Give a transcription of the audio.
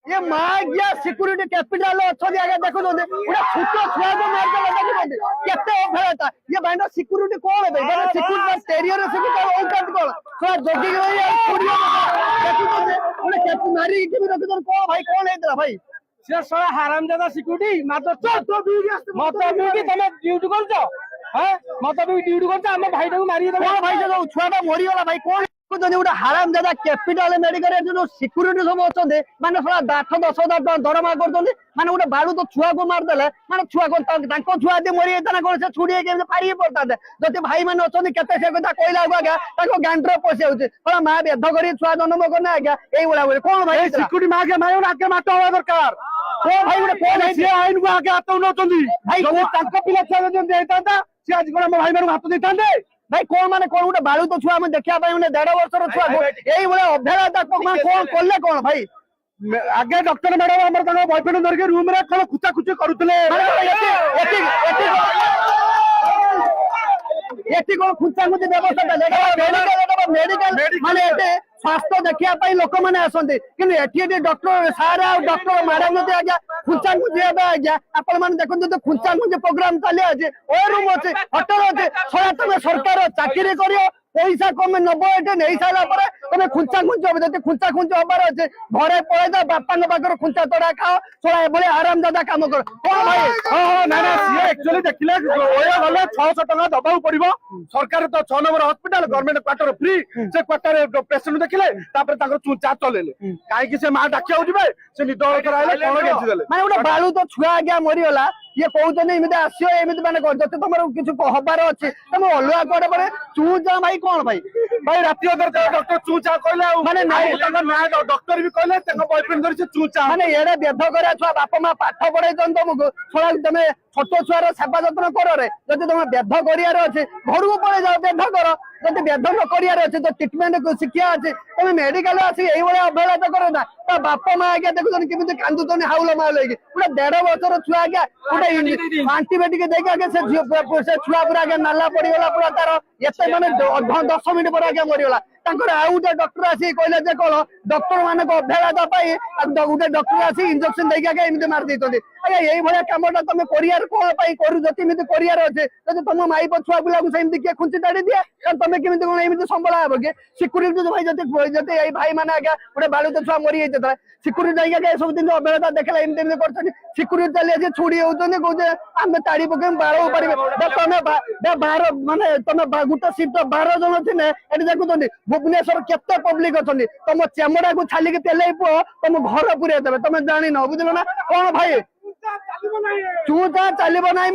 ये मागिया security capital अच्छी आगे देखो छोट छुआ को मारदेला देखो केते अभेळता ये बाइंड सिक्योरिटी कौन है भाई सिक्योरिटी टेरियर सिक्योरिटी औकात कौन थोड़ा जगी गई है स्टूडियो देखो केते मारी के भी रखदन कौन भाई कौन है भाई से सारा हरामजादा सिक्योरिटी मात्र तो मत भी तमे ड्यूटी करछो हां मत भी ड्यूटी करछो हम भाई को मारी दे भाई जो छुआटा मरी गला भाई कौन गोटे हरामजादा कैपिटल मेडिकल जो सिक्यूरीटी सब अच्छे माने 8-10,000 दरमा कर माने गोटे बालू तो छुआ को मारदेले माने छुआ को छुआ दी मरी जाता कौन से छुड़ी के फाड़ी पड़ता जदि भाई मैंने अच्छे केते से कथा कहला आज्ञा गांडर पशि जाऊे माँ बेध कर छुआ जन्म करना आज्ञा ये कौन भाई सिक्यूरिटी मागे मायो आगे माट होवा दरकार तो भाई गोटे कौन है से आइन को आगे हाथ उठाउछंती भाई तांको पिला छुआ जन देतांता से आज कोन भाई मानु हाथ देतांते भाई कौन माने कौन गोटे बालू तो छुआ देखा 1.5 वर्षर छुआ ये अभेड़ा कौन कले कौन भाई आगे डॉक्टर मैडम हमर बॉयफ्रेंड धरके रूम रे कौन खुचा खुची करुतले एटी कौन खुचा खुची व्यवस्था मेडिकल माने स्वास्थ्य देखा लोक मैंने आसते कि डॉक्टर सार डॉक्टर मैडम आज्ञा खुचा खुची आज्ञा आपण देखते तो खुचा खुची प्रोग्राम चली रूम अच्छे होटेल अच्छे सला तुम सरकार चाकरी कर पैसा कम नब ये नहीं सारा तुम खुंचा खुंच जब खुंचा खुंच हबार अच्छे घरे पलैदा बापा पाखे खुंचा तड़ा खाओ सोला ये आराम दादा कम कर कौन भाई एक्चुअली देखिले गले 600 टका दबाऊ पड़ो सरकार तो 6 number hospital government quarter free से क्वार्टर पेशेंट देखिले तापर ताकर चूचा चलेले काहे कि से मां डाकिया उठिबे से निदळ कराइले कोन गेंची देले माने गोटे बालू तो छुआ आज्ञा मरीगला ये कहते एमती आसो एमती माने जते तुम किसी हबार अच्छे तुम अलुआ कड़े पड़े चूचा भाई कौन भाई भाई राति अदर डॉक्टर चूचा कहले माने नाइ डॉक्टर भी कहले बॉयफ्रेंड धरि से चूचा माने एडे बेध करे छुआ बापा माँ पाठ पढ़े तुमको थोड़ा तुम छोट छुआर सेवा जत्न कर जब तुम बेध कर अच्छे घर को पड़े जाओ बेध कर जब बेध न कर अच्छे तो ट्रिटमेंट शिक्षा अच्छे तुम मेडिकल आसी अवहेला तो कर बापा माँ आज्ञा देखुन केमी कांदुन हाउल माउल गोटे 1.5 वर्षर छुआ आज्ञा गोटे आंटीबायोटिक देखे आगे से छुआ पूरा आगे नाला पड़गला पूरा तार एत माने 10 मिनिट पर आगे मरीगला आउ गोटे डॉक्टर आसी कहले कौन डॉक्टर मान अवहेला गोटे डॉक्टर आसी इंजेक्शन देके आगे एमती मार देते आज्ञा ये कमटा तुम कर कौन करमी कर अच्छे जब तुम माइप छुआ पिला को किए खुंची ताड़ी दिए तुम केमी कौन एमती संभाला हे कि सिक्यूरीटी भाई जब भाई मैंने आज्ञा गोटे बालू तो छुआ मरी जाता सिक्यूरीटी जाइए सब दिन अवहेला देखला एमती कर सिक्यूरीटी चली छुड़ी होते कहे आम ताड़ी पकड़ बाड़ पारे तुम बाहर माने तुम गोटे सीट तो 12 जन थे ये देखुं भुवनेश्वर केते पब्लिक अच्छे तुम चेमड़ा को छालिक पेले पुओ तुम घर पूरे देवे तुम जान बुझल ना कौन भाई चूचा चलो ना